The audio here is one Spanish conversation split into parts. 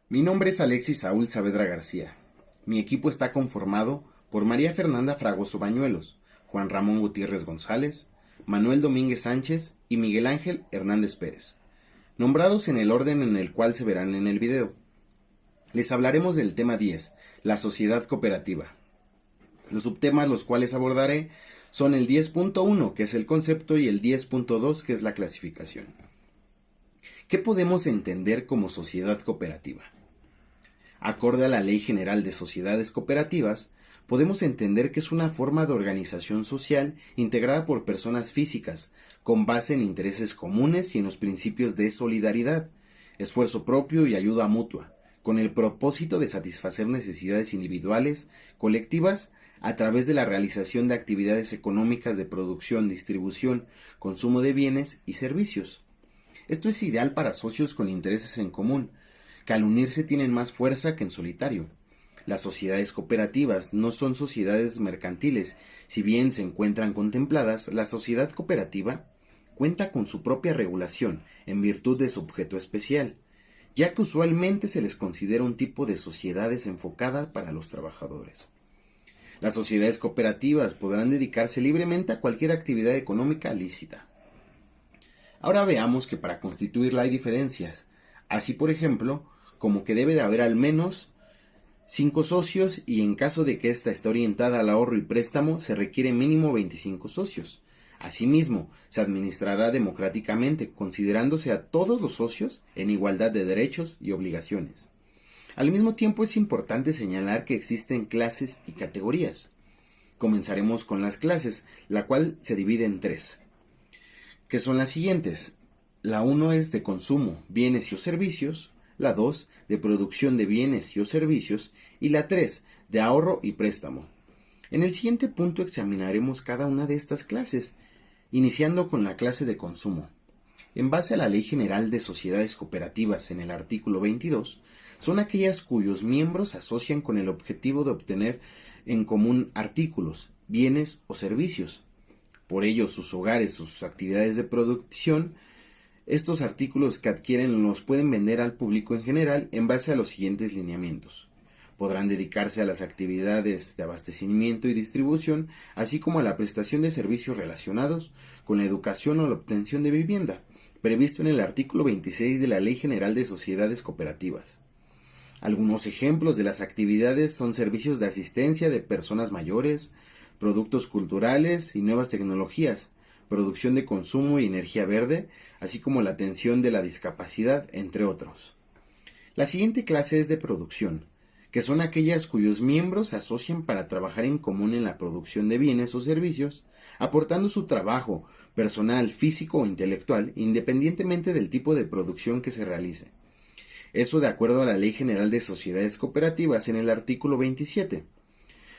Mi nombre es Alexis Saúl Saavedra García. Mi equipo está conformado por María Fernanda Fragoso Bañuelos, Juan Ramón Gutiérrez González, Manuel Domínguez Sánchez y Miguel Ángel Hernández Pérez, nombrados en el orden en el cual se verán en el video. Les hablaremos del tema 10, la sociedad cooperativa. Los subtemas los cuales abordaré son el 10.1, que es el concepto, y el 10.2, que es la clasificación. ¿Qué podemos entender como sociedad cooperativa? Acorde a la Ley General de Sociedades Cooperativas, podemos entender que es una forma de organización social integrada por personas físicas, con base en intereses comunes y en los principios de solidaridad, esfuerzo propio y ayuda mutua, con el propósito de satisfacer necesidades individuales, colectivas, a través de la realización de actividades económicas de producción, distribución, consumo de bienes y servicios. Esto es ideal para socios con intereses en común, que al unirse tienen más fuerza que en solitario. Las sociedades cooperativas no son sociedades mercantiles. Si bien se encuentran contempladas, la sociedad cooperativa cuenta con su propia regulación en virtud de su objeto especial, ya que usualmente se les considera un tipo de sociedades enfocada para los trabajadores. Las sociedades cooperativas podrán dedicarse libremente a cualquier actividad económica lícita. Ahora veamos que para constituirla hay diferencias. Así, por ejemplo, como que debe de haber al menos 5 socios y en caso de que ésta esté orientada al ahorro y préstamo, se requiere mínimo 25 socios. Asimismo, se administrará democráticamente, considerándose a todos los socios en igualdad de derechos y obligaciones. Al mismo tiempo es importante señalar que existen clases y categorías. Comenzaremos con las clases, la cual se divide en 3, que son las siguientes. La 1 es de consumo, bienes y o servicios, la 2 de producción de bienes y o servicios y la 3 de ahorro y préstamo. En el siguiente punto examinaremos cada una de estas clases, iniciando con la clase de consumo. En base a la Ley General de Sociedades Cooperativas en el artículo 22, son aquellas cuyos miembros se asocian con el objetivo de obtener en común artículos, bienes o servicios. Por ello, sus hogares, sus actividades de producción, estos artículos que adquieren los pueden vender al público en general en base a los siguientes lineamientos. Podrán dedicarse a las actividades de abastecimiento y distribución, así como a la prestación de servicios relacionados con la educación o la obtención de vivienda, previsto en el artículo 26 de la Ley General de Sociedades Cooperativas. Algunos ejemplos de las actividades son servicios de asistencia de personas mayores, productos culturales y nuevas tecnologías, producción de consumo y energía verde, así como la atención de la discapacidad, entre otros. La siguiente clase es de producción, que son aquellas cuyos miembros se asocian para trabajar en común en la producción de bienes o servicios, aportando su trabajo personal, físico o intelectual, independientemente del tipo de producción que se realice. Eso de acuerdo a la Ley General de Sociedades Cooperativas en el artículo 27.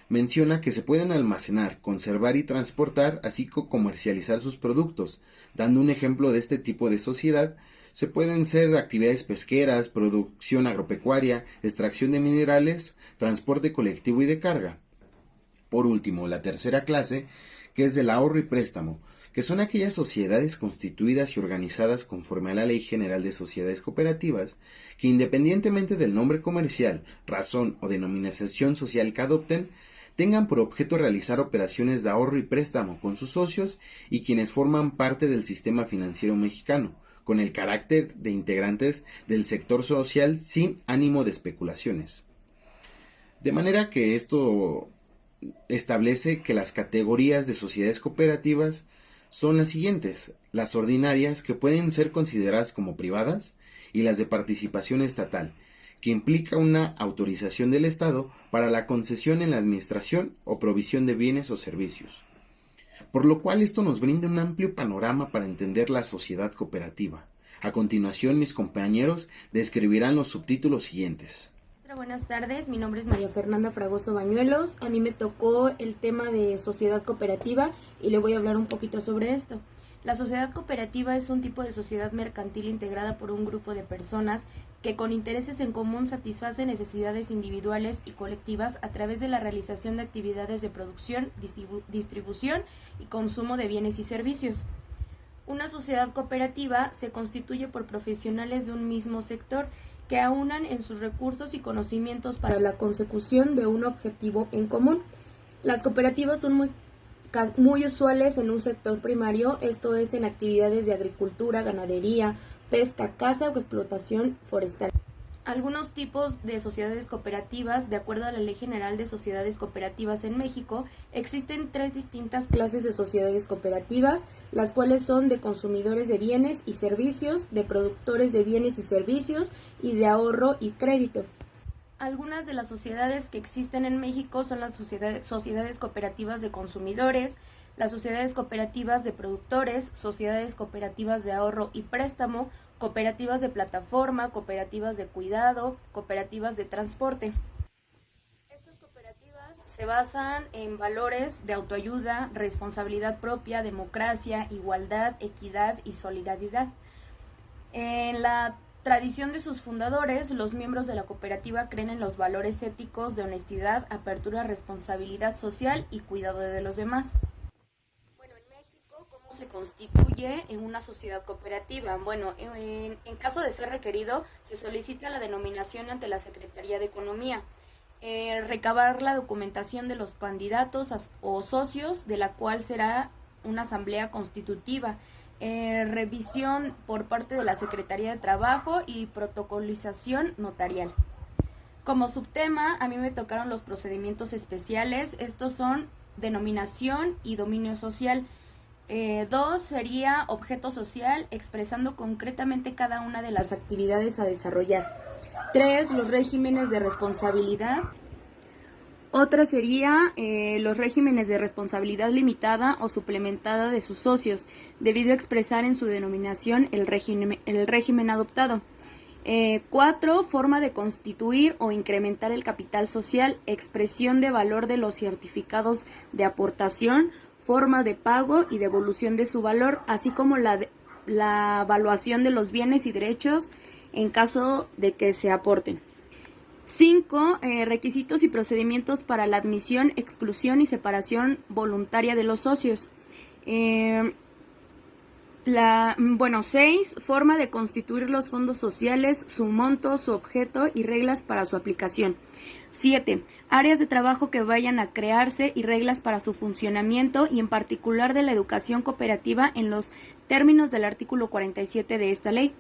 Menciona que se pueden almacenar, conservar y transportar, así como comercializar sus productos. Dando un ejemplo de este tipo de sociedad, se pueden ser actividades pesqueras, producción agropecuaria, extracción de minerales, transporte colectivo y de carga. Por último, la tercera clase, que es del ahorro y préstamo, que son aquellas sociedades constituidas y organizadas conforme a la Ley General de Sociedades Cooperativas, que independientemente del nombre comercial, razón o denominación social que adopten, tengan por objeto realizar operaciones de ahorro y préstamo con sus socios y quienes forman parte del sistema financiero mexicano, con el carácter de integrantes del sector social sin ánimo de especulaciones. De manera que esto establece que las categorías de sociedades cooperativas son las siguientes: las ordinarias, que pueden ser consideradas como privadas, y las de participación estatal, que implica una autorización del Estado para la concesión en la administración o provisión de bienes o servicios. Por lo cual esto nos brinda un amplio panorama para entender la sociedad cooperativa. A continuación, mis compañeros describirán los subtítulos siguientes. Buenas tardes, mi nombre es María Fernanda Fragoso Bañuelos. A mí me tocó el tema de sociedad cooperativa y le voy a hablar un poquito sobre esto. La sociedad cooperativa es un tipo de sociedad mercantil integrada por un grupo de personas que con intereses en común satisface necesidades individuales y colectivas a través de la realización de actividades de producción, distribución y consumo de bienes y servicios. Una sociedad cooperativa se constituye por profesionales de un mismo sector que aunan en sus recursos y conocimientos para la consecución de un objetivo en común. Las cooperativas son muy usuales en un sector primario, esto es en actividades de agricultura, ganadería, pesca, caza o explotación forestal. Algunos tipos de sociedades cooperativas, de acuerdo a la Ley General de Sociedades Cooperativas en México, existen 3 distintas clases de sociedades cooperativas, las cuales son de consumidores de bienes y servicios, de productores de bienes y servicios y de ahorro y crédito. Algunas de las sociedades que existen en México son las sociedades cooperativas de consumidores, las sociedades cooperativas de productores, sociedades cooperativas de ahorro y préstamo, cooperativas de plataforma, cooperativas de cuidado, cooperativas de transporte. Estas cooperativas se basan en valores de autoayuda, responsabilidad propia, democracia, igualdad, equidad y solidaridad. En la tradición de sus fundadores, los miembros de la cooperativa creen en los valores éticos de honestidad, apertura, responsabilidad social y cuidado de los demás. ¿Cómo se constituye en una sociedad cooperativa? Bueno, en caso de ser requerido, se solicita la denominación ante la Secretaría de Economía, recabar la documentación de los candidatos o socios, de la cual será una asamblea constitutiva, revisión por parte de la Secretaría de Trabajo y protocolización notarial. Como subtema, a mí me tocaron los procedimientos especiales, estos son denominación y dominio social. 2 sería objeto social, expresando concretamente cada una de las actividades a desarrollar. 3, los regímenes de responsabilidad. Otra sería los regímenes de responsabilidad limitada o suplementada de sus socios, debido a expresar en su denominación el régimen adoptado. 4, forma de constituir o incrementar el capital social, expresión de valor de los certificados de aportación, forma de pago y devolución de su valor, así como la evaluación de los bienes y derechos en caso de que se aporten. 5. Requisitos y procedimientos para la admisión, exclusión y separación voluntaria de los socios. 6. Forma de constituir los fondos sociales, su monto, su objeto y reglas para su aplicación. 7. Áreas de trabajo que vayan a crearse y reglas para su funcionamiento y en particular de la educación cooperativa en los términos del artículo 47 de esta ley.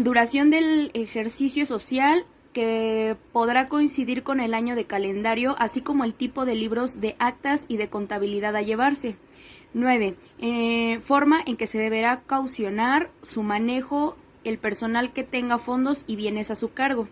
Duración del ejercicio social que podrá coincidir con el año de calendario, así como el tipo de libros de actas y de contabilidad a llevarse. 9. Forma en que se deberá caucionar su manejo el personal que tenga fondos y bienes a su cargo.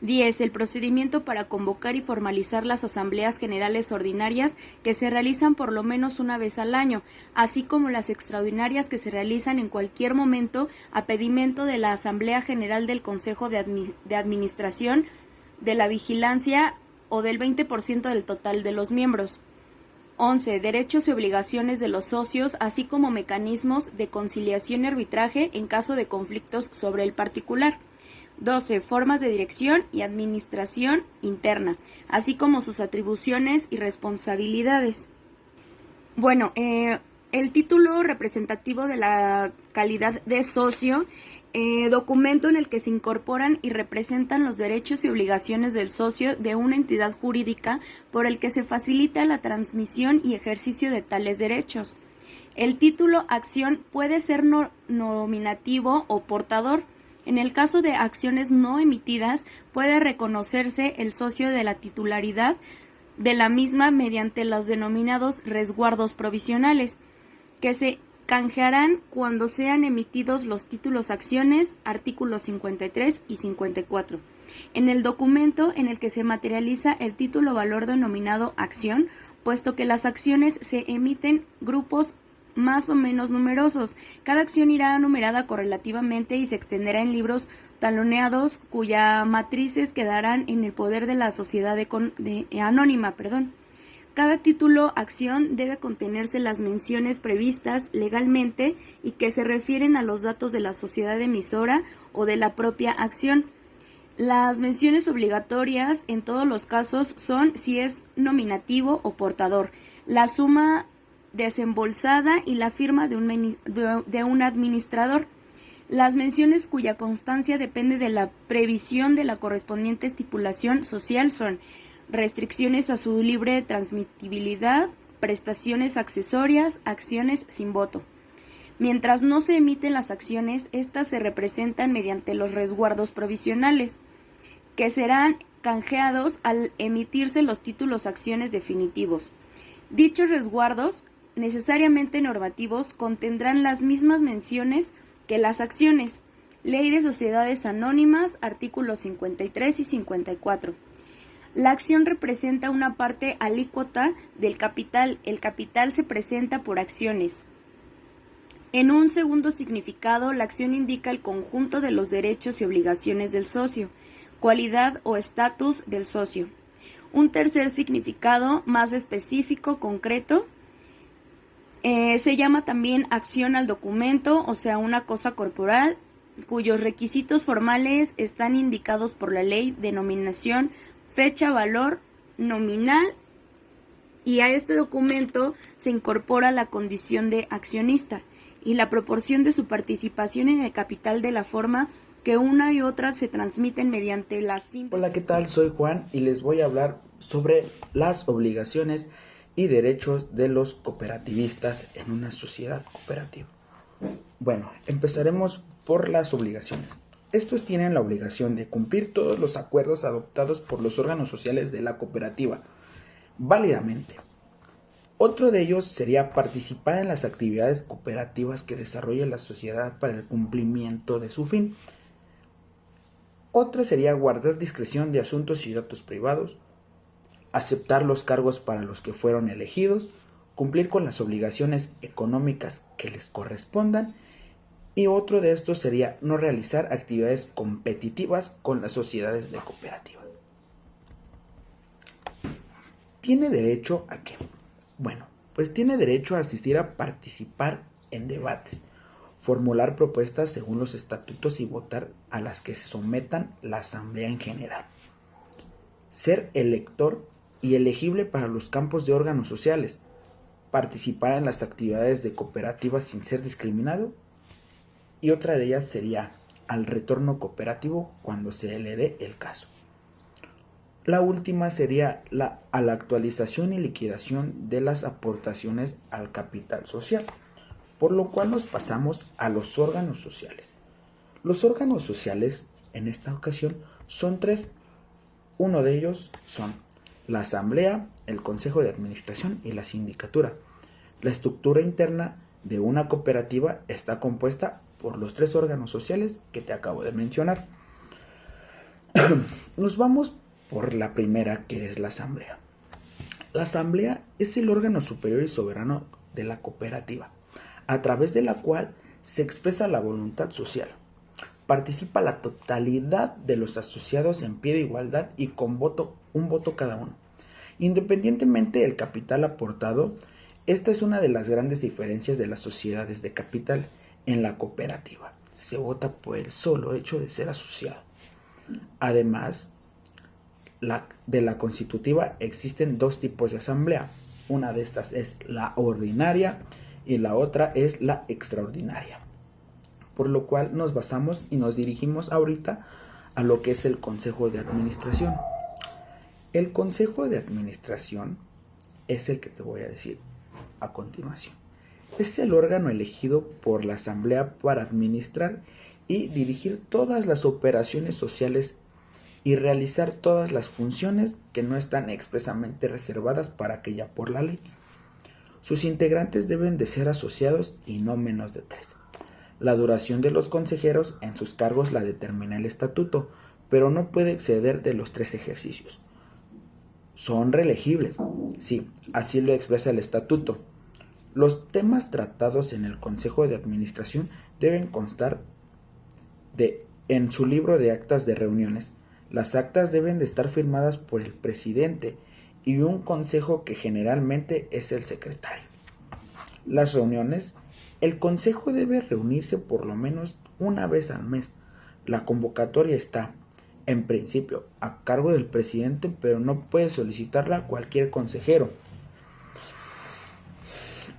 10. El procedimiento para convocar y formalizar las asambleas generales ordinarias que se realizan por lo menos una vez al año, así como las extraordinarias que se realizan en cualquier momento a pedimento de la Asamblea General del Consejo de Administración, de la Vigilancia o del 20% del total de los miembros. 11. Derechos y obligaciones de los socios, así como mecanismos de conciliación y arbitraje en caso de conflictos sobre el particular. 12. Formas de dirección y administración interna, así como sus atribuciones y responsabilidades. Bueno, el título representativo de la calidad de socio, documento en el que se incorporan y representan los derechos y obligaciones del socio de una entidad jurídica por el que se facilita la transmisión y ejercicio de tales derechos. El título acción puede ser nominativo o portador. En el caso de acciones no emitidas, puede reconocerse el socio de la titularidad de la misma mediante los denominados resguardos provisionales, que se canjearán cuando sean emitidos los títulos acciones, artículos 53 y 54. En el documento en el que se materializa el título valor denominado acción, puesto que las acciones se emiten grupos más o menos numerosos. Cada acción irá numerada correlativamente y se extenderá en libros taloneados cuyas matrices quedarán en el poder de la sociedad anónima. Cada título acción debe contenerse las menciones previstas legalmente y que se refieren a los datos de la sociedad emisora o de la propia acción. Las menciones obligatorias en todos los casos son si es nominativo o portador, la suma desembolsada y la firma de un administrador. Las menciones cuya constancia depende de la previsión de la correspondiente estipulación social son restricciones a su libre transmitibilidad, prestaciones accesorias, acciones sin voto. Mientras no se emiten las acciones, estas se representan mediante los resguardos provisionales, que serán canjeados al emitirse los títulos acciones definitivos. Dichos resguardos, necesariamente normativos, contendrán las mismas menciones que las acciones. Ley de Sociedades Anónimas, artículos 53 y 54. La acción representa una parte alícuota del capital. El capital se presenta por acciones. En un segundo significado, la acción indica el conjunto de los derechos y obligaciones del socio, cualidad o estatus del socio. Un tercer significado, más específico, concreto, se llama también acción al documento, o sea, una cosa corporal, cuyos requisitos formales están indicados por la ley, denominación, fecha, valor, nominal, y a este documento se incorpora la condición de accionista y la proporción de su participación en el capital de la forma que una y otra se transmiten mediante la simple... Hola, ¿qué tal? Soy Juan y les voy a hablar sobre las obligaciones y derechos de los cooperativistas en una sociedad cooperativa. Bueno, empezaremos por las obligaciones. Estos tienen la obligación de cumplir todos los acuerdos adoptados por los órganos sociales de la cooperativa, válidamente. Otro de ellos sería participar en las actividades cooperativas que desarrolle la sociedad para el cumplimiento de su fin. Otra sería guardar discreción de asuntos y datos privados, aceptar los cargos para los que fueron elegidos, cumplir con las obligaciones económicas que les correspondan, y otro de estos sería no realizar actividades competitivas con las sociedades de cooperativa. ¿Tiene derecho a qué? Bueno, pues tiene derecho a asistir a participar en debates, formular propuestas según los estatutos y votar a las que se sometan la asamblea en general. Ser elector y elegible para los campos de órganos sociales, participar en las actividades de cooperativas sin ser discriminado, y otra de ellas sería al retorno cooperativo cuando se le dé el caso. La última sería a la actualización y liquidación de las aportaciones al capital social, por lo cual nos pasamos a los órganos sociales. Los órganos sociales en esta ocasión son tres. Uno de ellos son la asamblea, el consejo de administración y la sindicatura. La estructura interna de una cooperativa está compuesta por los tres órganos sociales que te acabo de mencionar. Nos vamos por la primera, que es la asamblea. La asamblea es el órgano superior y soberano de la cooperativa, a través de la cual se expresa la voluntad social. Participa la totalidad de los asociados en pie de igualdad y con un voto cada uno. Independientemente del capital aportado, esta es una de las grandes diferencias de las sociedades de capital. En la cooperativa se vota por el solo hecho de ser asociado. Además, de la constitutiva existen dos tipos de asamblea. Una de estas es la ordinaria y la otra es la extraordinaria. Por lo cual nos basamos y nos dirigimos ahorita a lo que es el Consejo de Administración. El Consejo de Administración es el que te voy a decir a continuación. Es el órgano elegido por la Asamblea para administrar y dirigir todas las operaciones sociales y realizar todas las funciones que no están expresamente reservadas para aquella por la ley. Sus integrantes deben de ser asociados y no menos de 3. La duración de los consejeros en sus cargos la determina el estatuto, pero no puede exceder de los 3 ejercicios. Son reelegibles, sí, así lo expresa el estatuto. Los temas tratados en el Consejo de Administración deben constar en su libro de actas de reuniones. Las actas deben de estar firmadas por el presidente y un consejo que generalmente es el secretario. Las reuniones, el consejo debe reunirse por lo menos una vez al mes. La convocatoria está, en principio, a cargo del presidente, pero no puede solicitarla cualquier consejero.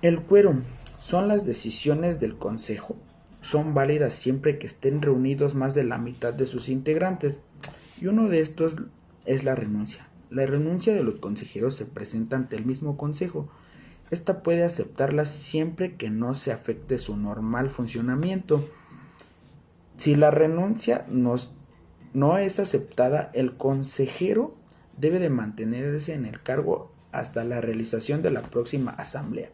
El quórum son las decisiones del consejo son válidas siempre que estén reunidos más de la mitad de sus integrantes, y uno de estos es la renuncia. La renuncia de los consejeros se presenta ante el mismo consejo. Esta puede aceptarla siempre que no se afecte su normal funcionamiento. Si la renuncia no es aceptada, el consejero debe de mantenerse en el cargo hasta la realización de la próxima asamblea.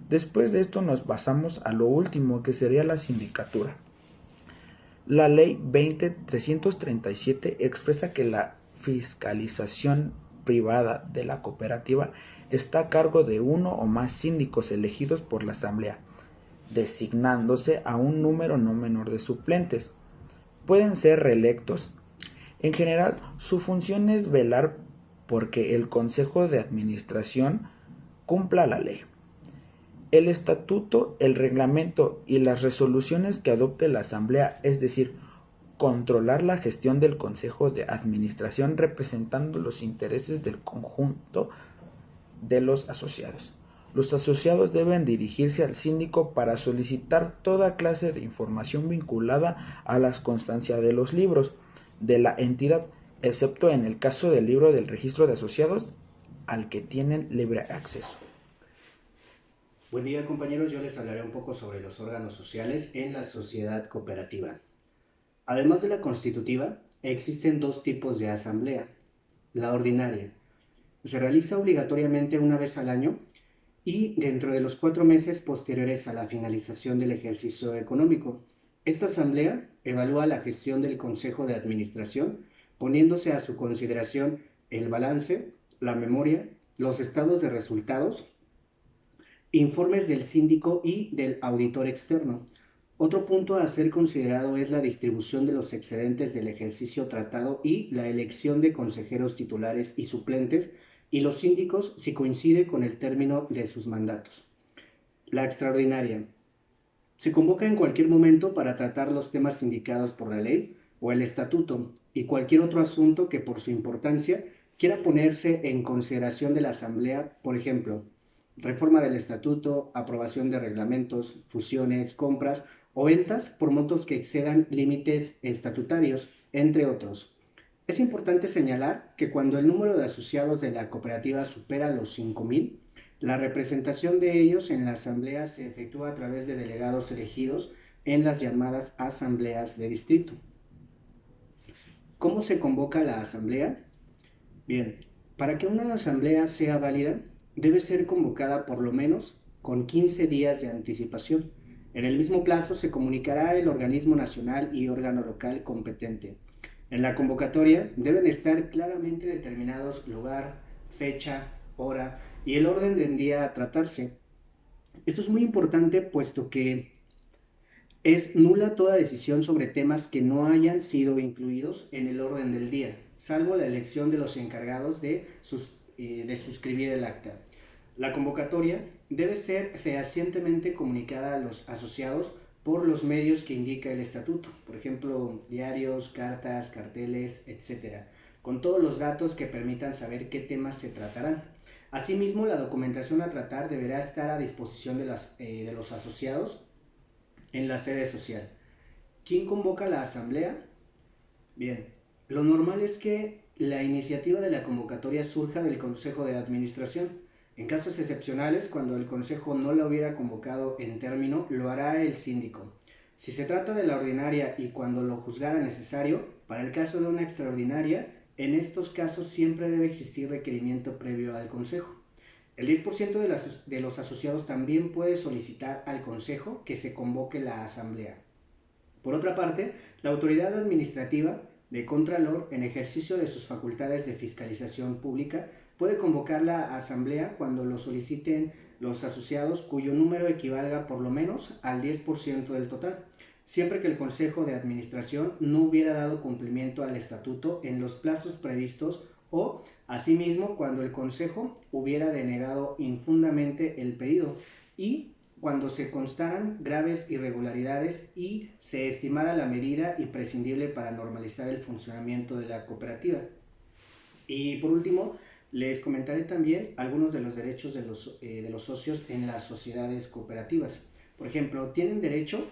Después de esto nos pasamos a lo último, que sería la sindicatura. La ley 20.337 expresa que la fiscalización privada de la cooperativa está a cargo de uno o más síndicos elegidos por la asamblea, designándose a un número no menor de suplentes. Pueden ser reelectos. En general, su función es velar porque el Consejo de Administración cumpla la ley. El estatuto, el reglamento y las resoluciones que adopte la Asamblea, es decir, controlar la gestión del Consejo de Administración representando los intereses del conjunto de los asociados. Los asociados deben dirigirse al síndico para solicitar toda clase de información vinculada a las constancias de los libros de la entidad, excepto en el caso del libro del registro de asociados al que tienen libre acceso. Buen día, compañeros, yo les hablaré un poco sobre los órganos sociales en la sociedad cooperativa. Además de la constitutiva, existen dos tipos de asamblea. La ordinaria se realiza obligatoriamente una vez al año y dentro de los 4 meses posteriores a la finalización del ejercicio económico. Esta asamblea evalúa la gestión del Consejo de Administración, poniéndose a su consideración el balance, la memoria, los estados de resultados, informes del síndico y del auditor externo. Otro punto a ser considerado es la distribución de los excedentes del ejercicio tratado y la elección de consejeros titulares y suplentes y los síndicos si coincide con el término de sus mandatos. La extraordinaria se convoca en cualquier momento para tratar los temas indicados por la ley o el estatuto y cualquier otro asunto que por su importancia quiera ponerse en consideración de la asamblea, por ejemplo, reforma del estatuto, aprobación de reglamentos, fusiones, compras o ventas por montos que excedan límites estatutarios, entre otros. Es importante señalar que cuando el número de asociados de la cooperativa supera los 5,000, la representación de ellos en la asamblea se efectúa a través de delegados elegidos en las llamadas asambleas de distrito. ¿Cómo se convoca la asamblea? Bien, para que una asamblea sea válida, debe ser convocada por lo menos con 15 días de anticipación. En el mismo plazo se comunicará el organismo nacional y órgano local competente. En la convocatoria deben estar claramente determinados lugar, fecha, hora y el orden del día a tratarse. Esto es muy importante puesto que es nula toda decisión sobre temas que no hayan sido incluidos en el orden del día, salvo la elección de los encargados de suscribir el acta. La convocatoria debe ser fehacientemente comunicada a los asociados por los medios que indica el estatuto, por ejemplo, diarios, cartas, carteles, etc., con todos los datos que permitan saber qué temas se tratarán. Asimismo, la documentación a tratar deberá estar a disposición de los asociados en la sede social. ¿Quién convoca la asamblea? Bien, lo normal es que la iniciativa de la convocatoria surja del Consejo de Administración. En casos excepcionales, cuando el Consejo no la hubiera convocado en término, lo hará el síndico. Si se trata de la ordinaria y cuando lo juzgara necesario, para el caso de una extraordinaria, en estos casos siempre debe existir requerimiento previo al Consejo. El 10% de los asociados también puede solicitar al Consejo que se convoque la asamblea. Por otra parte, la autoridad administrativa de Contralor, en ejercicio de sus facultades de fiscalización pública, puede convocar la asamblea cuando lo soliciten los asociados cuyo número equivalga por lo menos al 10% del total, siempre que el Consejo de Administración no hubiera dado cumplimiento al estatuto en los plazos previstos o, asimismo, cuando el Consejo hubiera denegado infundamente el pedido y cuando se constaran graves irregularidades y se estimara la medida imprescindible para normalizar el funcionamiento de la cooperativa. Y por último, les comentaré también algunos de los derechos de los socios en las sociedades cooperativas. Por ejemplo, tienen derecho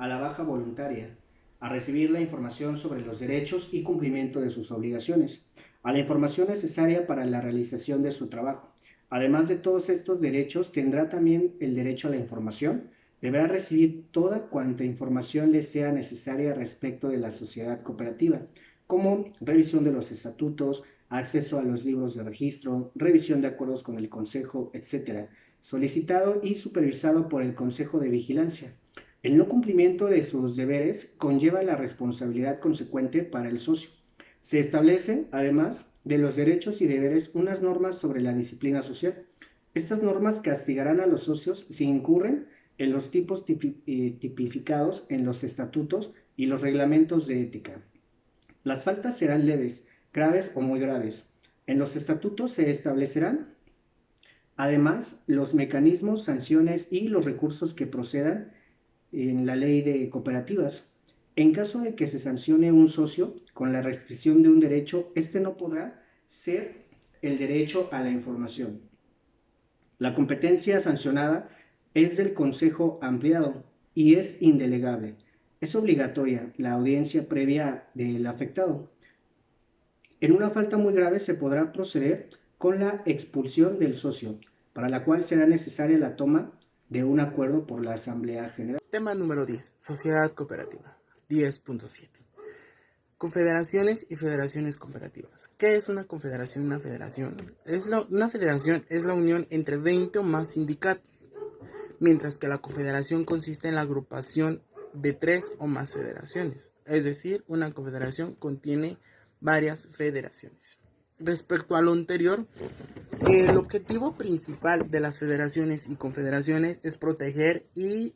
a la baja voluntaria, a recibir la información sobre los derechos y cumplimiento de sus obligaciones, a la información necesaria para la realización de su trabajo. Además de todos estos derechos, tendrá también el derecho a la información. Deberá recibir toda cuanta información le sea necesaria respecto de la sociedad cooperativa, como revisión de los estatutos, acceso a los libros de registro, revisión de acuerdos con el Consejo, etc., solicitado y supervisado por el Consejo de Vigilancia. El no cumplimiento de sus deberes conlleva la responsabilidad consecuente para el socio. Se establecen, además de los derechos y deberes, unas normas sobre la disciplina social. Estas normas castigarán a los socios si incurren en los tipos tipificados en los estatutos y los reglamentos de ética. Las faltas serán leves, graves o muy graves. En los estatutos se establecerán, además, los mecanismos, sanciones y los recursos que procedan en la ley de cooperativas. En caso de que se sancione un socio con la restricción de un derecho, este no podrá ser el derecho a la información. La competencia sancionada es del Consejo ampliado y es indelegable. Es obligatoria la audiencia previa del afectado. En una falta muy grave se podrá proceder con la expulsión del socio, para la cual será necesaria la toma de un acuerdo por la Asamblea General. Tema número 10. Sociedad cooperativa. 10.7. Confederaciones y federaciones cooperativas. ¿Qué es una confederación y una federación? Una federación es la unión entre 20 o más sindicatos, mientras que la confederación consiste en la agrupación de 3 o más federaciones. Es decir, una confederación contiene varias federaciones. Respecto a lo anterior, el objetivo principal de las federaciones y confederaciones es proteger e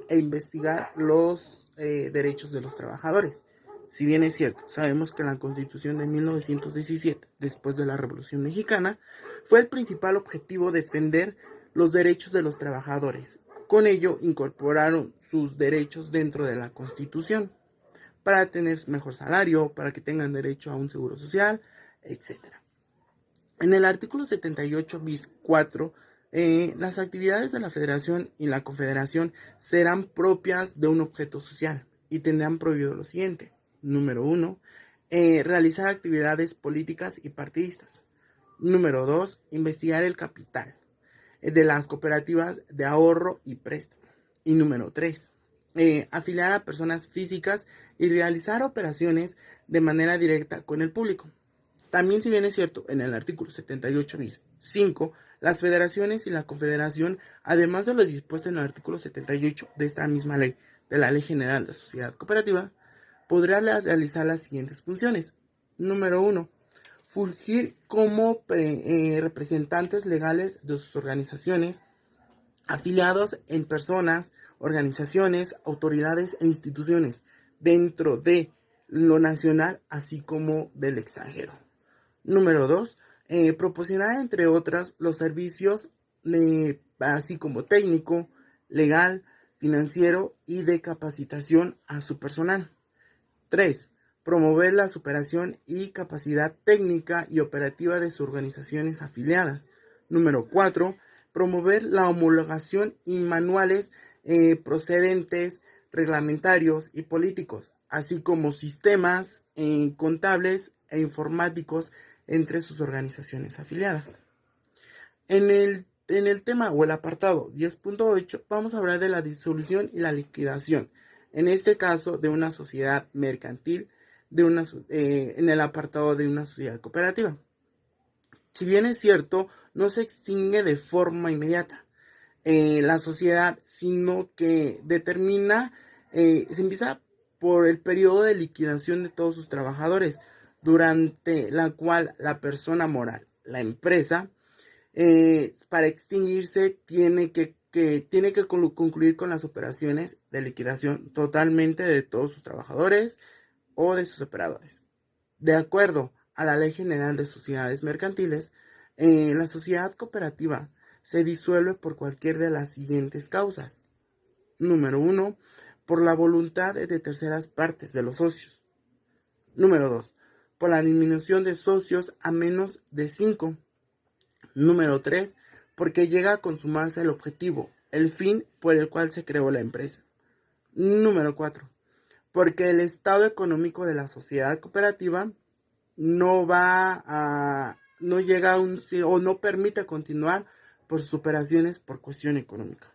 investigar los derechos de los trabajadores. Si bien es cierto, sabemos que la Constitución de 1917, después de la Revolución Mexicana, fue el principal objetivo defender los derechos de los trabajadores. Con ello, incorporaron sus derechos dentro de la Constitución para tener mejor salario, para que tengan derecho a un seguro social, etc. En el artículo 78 bis 4, las actividades de la federación y la confederación serán propias de un objeto social y tendrán prohibido lo siguiente. Número 1, realizar actividades políticas y partidistas. Número 2, investigar el capital de las cooperativas de ahorro y préstamo. Y número 3, afiliar a personas físicas y realizar operaciones de manera directa con el público. También, si bien es cierto, en el artículo 78 bis 5, las federaciones y la confederación, además de lo dispuesto en el artículo 78 de esta misma ley, de la Ley General de Sociedad Cooperativa, podrán realizar las siguientes funciones. Número 1, fungir como representantes legales de sus organizaciones, afiliados en personas, organizaciones, autoridades e instituciones dentro de lo nacional, así como del extranjero. Número 2, proporcionar, entre otras, los servicios así como técnico, legal, financiero y de capacitación a su personal. 3. Promover la superación y capacidad técnica y operativa de sus organizaciones afiliadas. Número 4. Promover la homologación y manuales procedentes, reglamentarios y políticos, así como sistemas contables e informáticos entre sus organizaciones afiliadas. En el tema o el apartado 10.8 vamos a hablar de la disolución y la liquidación, en este caso de una sociedad mercantil, en el apartado de una sociedad cooperativa. Si bien es cierto, no se extingue de forma inmediata la sociedad, sino que se empieza por el periodo de liquidación de todos sus trabajadores, durante la cual la persona moral, la empresa, para extinguirse tiene que concluir con las operaciones de liquidación totalmente de todos sus trabajadores o de sus operadores. De acuerdo a la Ley General de Sociedades Mercantiles, la sociedad cooperativa se disuelve por cualquier de las siguientes causas. Número 1, por la voluntad de terceras partes de los socios. Número 2, por la disminución de socios a menos de 5. Número 3, porque llega a consumarse el objetivo, el fin por el cual se creó la empresa. Número 4. Porque el estado económico de la sociedad cooperativa no llega a un o no permite continuar por sus operaciones por cuestión económica.